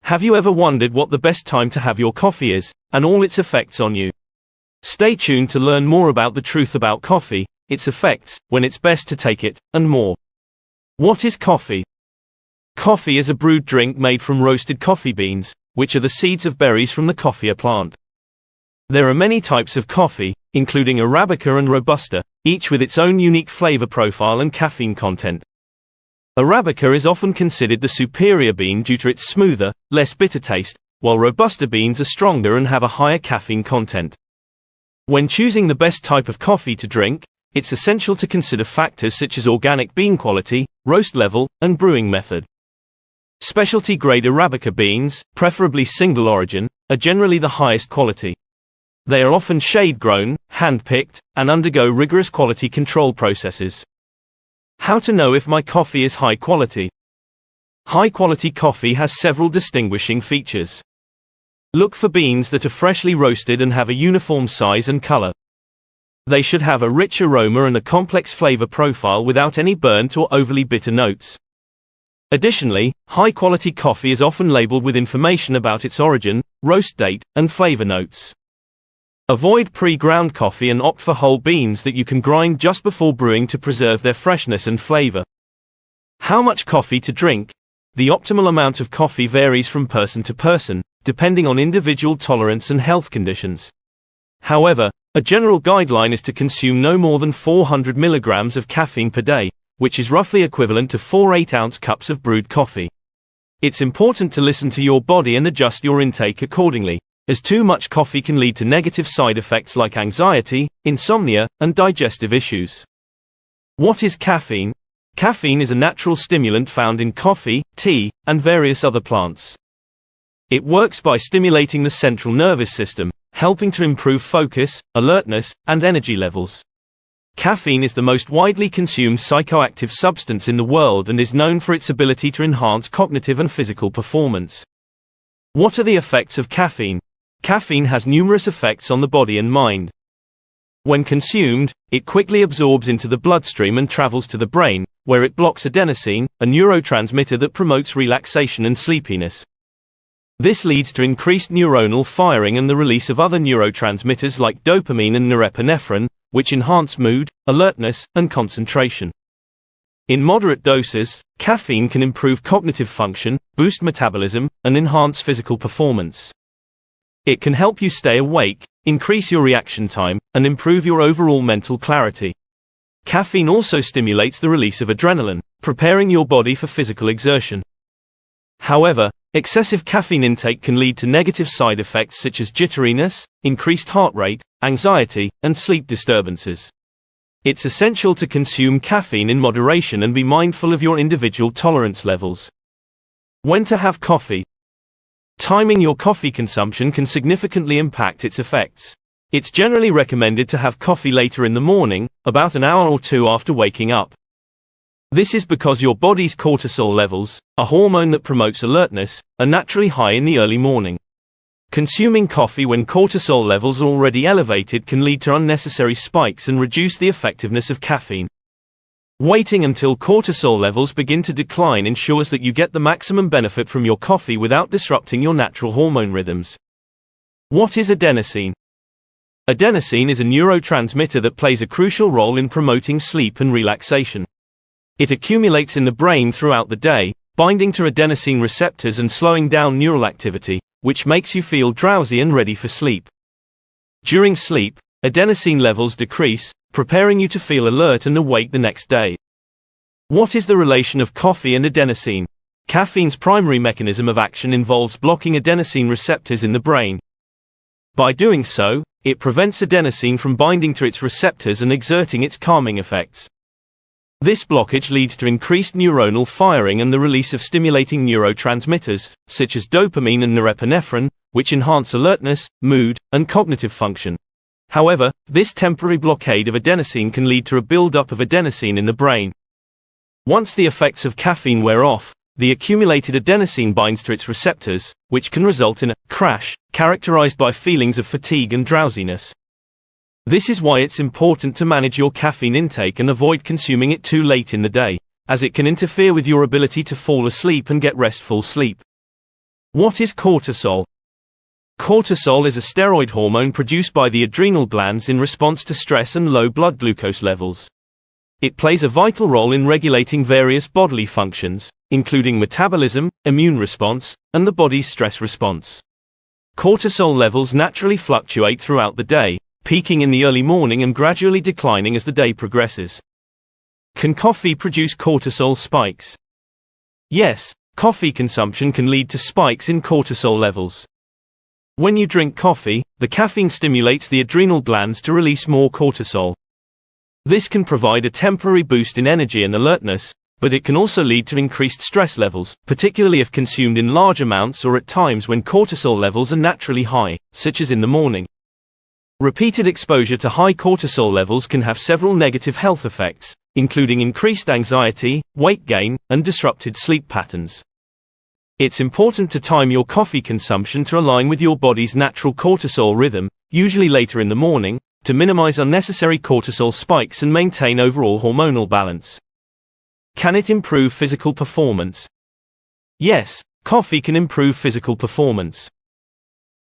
Have you ever wondered what the best time to have your coffee is, and all its effects on you? Stay tuned to learn more about the truth about coffee, its effects, when it's best to take it, and more. What is coffee? Coffee is a brewed drink made from roasted coffee beans, which are the seeds of berries from the coffea plant. There are many types of coffee, including Arabica and Robusta, each with its own unique flavor profile and caffeine content. Arabica is often considered the superior bean due to its smoother, less bitter taste, while Robusta beans are stronger and have a higher caffeine content. When choosing the best type of coffee to drink, it's essential to consider factors such as organic bean quality, roast level, and brewing method. Specialty-grade Arabica beans, preferably single origin, are generally the highest quality. They are often shade-grown, hand-picked, and undergo rigorous quality control processes. How to know if my coffee is high quality? High-quality coffee has several distinguishing features. Look for beans that are freshly roasted and have a uniform size and color. They should have a rich aroma and a complex flavor profile without any burnt or overly bitter notes. Additionally, high-quality coffee is often labeled with information about its origin, roast date, and flavor notes. Avoid pre-ground coffee and opt for whole beans that you can grind just before brewing to preserve their freshness and flavor. How much coffee to drink? The optimal amount of coffee varies from person to person, depending on individual tolerance and health conditions. However, a general guideline is to consume no more than 400 milligrams of caffeine per day, which is roughly equivalent to 4 8-ounce cups of brewed coffee. It's important to listen to your body and adjust your intake accordingly, as too much coffee can lead to negative side effects like anxiety, insomnia, and digestive issues. What is caffeine? Caffeine is a natural stimulant found in coffee, tea, and various other plants. It works by stimulating the central nervous system, helping to improve focus, alertness, and energy levels. Caffeine is the most widely consumed psychoactive substance in the world and is known for its ability to enhance cognitive and physical performance. What are the effects of caffeine? Caffeine has numerous effects on the body and mind. When consumed, it quickly absorbs into the bloodstream and travels to the brain, where it blocks adenosine, a neurotransmitter that promotes relaxation and sleepiness. This leads to increased neuronal firing and the release of other neurotransmitters like dopamine and norepinephrine, which enhance mood, alertness, and concentration. In moderate doses, caffeine can improve cognitive function, boost metabolism, and enhance physical performance. It can help you stay awake, increase your reaction time, and improve your overall mental clarity. Caffeine also stimulates the release of adrenaline, preparing your body for physical exertion. However, excessive caffeine intake can lead to negative side effects such as jitteriness, increased heart rate, anxiety, and sleep disturbances. It's essential to consume caffeine in moderation and be mindful of your individual tolerance levels. When to have coffee? Timing your coffee consumption can significantly impact its effects. It's generally recommended to have coffee later in the morning, about an hour or two after waking up. This is because your body's cortisol levels, a hormone that promotes alertness, are naturally high in the early morning. Consuming coffee when cortisol levels are already elevated can lead to unnecessary spikes and reduce the effectiveness of caffeine. Waiting until cortisol levels begin to decline ensures that you get the maximum benefit from your coffee without disrupting your natural hormone rhythms. What is adenosine? Adenosine is a neurotransmitter that plays a crucial role in promoting sleep and relaxation. It accumulates in the brain throughout the day, binding to adenosine receptors and slowing down neural activity, which makes you feel drowsy and ready for sleep. During sleep, adenosine levels decrease, preparing you to feel alert and awake the next day. What is the relation of coffee and adenosine? Caffeine's primary mechanism of action involves blocking adenosine receptors in the brain. By doing so, it prevents adenosine from binding to its receptors and exerting its calming effects. This blockage leads to increased neuronal firing and the release of stimulating neurotransmitters, such as dopamine and norepinephrine, which enhance alertness, mood, and cognitive function. However, this temporary blockade of adenosine can lead to a buildup of adenosine in the brain. Once the effects of caffeine wear off, the accumulated adenosine binds to its receptors, which can result in a crash, characterized by feelings of fatigue and drowsiness. This is why it's important to manage your caffeine intake and avoid consuming it too late in the day, as it can interfere with your ability to fall asleep and get restful sleep. What is cortisol? Cortisol is a steroid hormone produced by the adrenal glands in response to stress and low blood glucose levels. It plays a vital role in regulating various bodily functions, including metabolism, immune response, and the body's stress response. Cortisol levels naturally fluctuate throughout the day, peaking in the early morning and gradually declining as the day progresses. Can coffee produce cortisol spikes? Yes, coffee consumption can lead to spikes in cortisol levels. When you drink coffee, the caffeine stimulates the adrenal glands to release more cortisol. This can provide a temporary boost in energy and alertness, but it can also lead to increased stress levels, particularly if consumed in large amounts or at times when cortisol levels are naturally high, such as in the morning. Repeated exposure to high cortisol levels can have several negative health effects, including increased anxiety, weight gain, and disrupted sleep patterns. It's important to time your coffee consumption to align with your body's natural cortisol rhythm, usually later in the morning, to minimize unnecessary cortisol spikes and maintain overall hormonal balance. Can it improve physical performance? Yes, coffee can improve physical performance.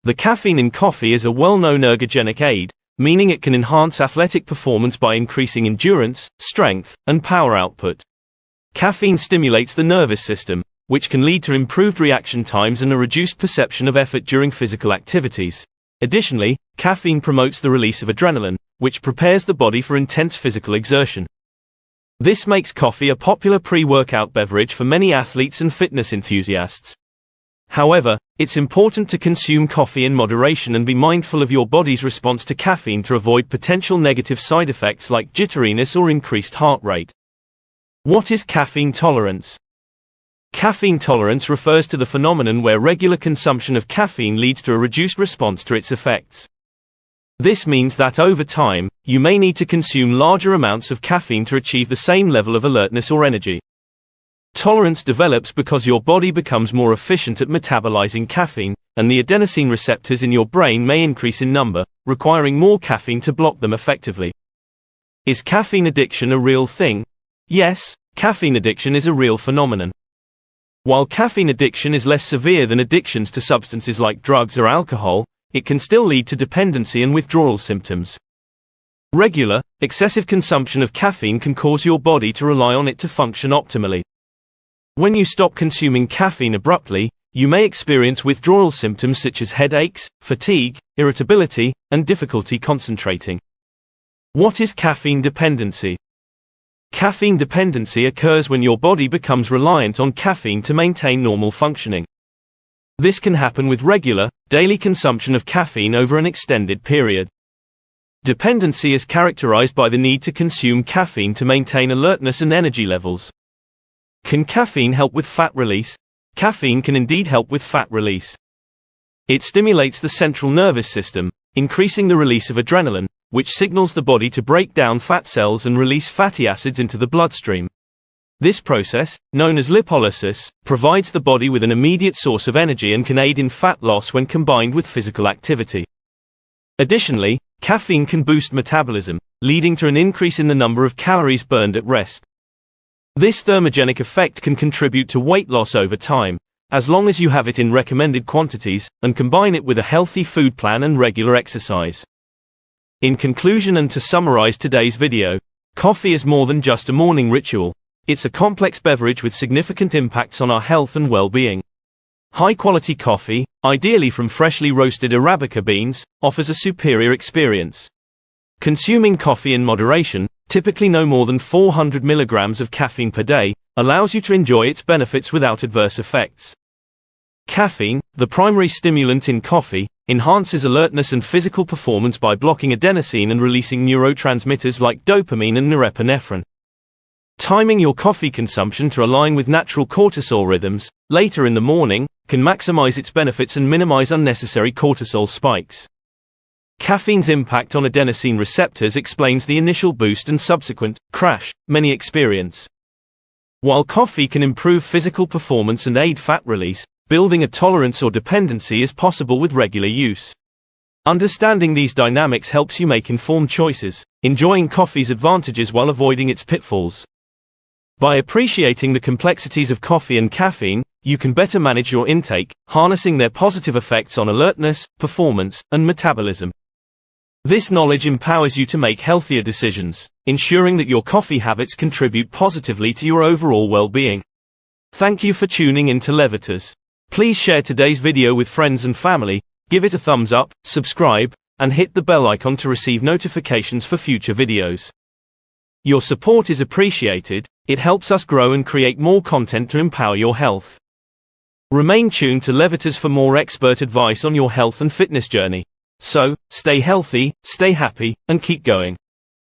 The caffeine in coffee is a well-known ergogenic aid, meaning it can enhance athletic performance by increasing endurance, strength, and power output. Caffeine stimulates the nervous system, which can lead to improved reaction times and a reduced perception of effort during physical activities. Additionally, caffeine promotes the release of adrenaline, which prepares the body for intense physical exertion. This makes coffee a popular pre-workout beverage for many athletes and fitness enthusiasts. However, it's important to consume coffee in moderation and be mindful of your body's response to caffeine to avoid potential negative side effects like jitteriness or increased heart rate. What is caffeine tolerance? Caffeine tolerance refers to the phenomenon where regular consumption of caffeine leads to a reduced response to its effects. This means that over time, you may need to consume larger amounts of caffeine to achieve the same level of alertness or energy. Tolerance develops because your body becomes more efficient at metabolizing caffeine, and the adenosine receptors in your brain may increase in number, requiring more caffeine to block them effectively. Is caffeine addiction a real thing? Yes, caffeine addiction is a real phenomenon. While caffeine addiction is less severe than addictions to substances like drugs or alcohol, it can still lead to dependency and withdrawal symptoms. Regular, excessive consumption of caffeine can cause your body to rely on it to function optimally. When you stop consuming caffeine abruptly, you may experience withdrawal symptoms such as headaches, fatigue, irritability, and difficulty concentrating. What is caffeine dependency? Caffeine dependency occurs when your body becomes reliant on caffeine to maintain normal functioning. This can happen with regular, daily consumption of caffeine over an extended period. Dependency is characterized by the need to consume caffeine to maintain alertness and energy levels. Can caffeine help with fat release? Caffeine can indeed help with fat release. It stimulates the central nervous system, increasing the release of adrenaline, which signals the body to break down fat cells and release fatty acids into the bloodstream. This process, known as lipolysis, provides the body with an immediate source of energy and can aid in fat loss when combined with physical activity. Additionally, caffeine can boost metabolism, leading to an increase in the number of calories burned at rest. This thermogenic effect can contribute to weight loss over time, as long as you have it in recommended quantities, and combine it with a healthy food plan and regular exercise. In conclusion and to summarize today's video, coffee is more than just a morning ritual. It's a complex beverage with significant impacts on our health and well-being. High-quality coffee, ideally from freshly roasted Arabica beans, offers a superior experience. Consuming coffee in moderation, typically no more than 400 milligrams of caffeine per day, allows you to enjoy its benefits without adverse effects. Caffeine, the primary stimulant in coffee, enhances alertness and physical performance by blocking adenosine and releasing neurotransmitters like dopamine and norepinephrine. Timing your coffee consumption to align with natural cortisol rhythms, later in the morning, can maximize its benefits and minimize unnecessary cortisol spikes. Caffeine's impact on adenosine receptors explains the initial boost and subsequent crash many experience. While coffee can improve physical performance and aid fat release, building a tolerance or dependency is possible with regular use. Understanding these dynamics helps you make informed choices, enjoying coffee's advantages while avoiding its pitfalls. By appreciating the complexities of coffee and caffeine, you can better manage your intake, harnessing their positive effects on alertness, performance, and metabolism. This knowledge empowers you to make healthier decisions, ensuring that your coffee habits contribute positively to your overall well-being. Thank you for tuning in to Levitas. Please share today's video with friends and family, give it a thumbs up, subscribe, and hit the bell icon to receive notifications for future videos. Your support is appreciated, it helps us grow and create more content to empower your health. Remain tuned to Levitas for more expert advice on your health and fitness journey. So, stay healthy, stay happy, and keep going.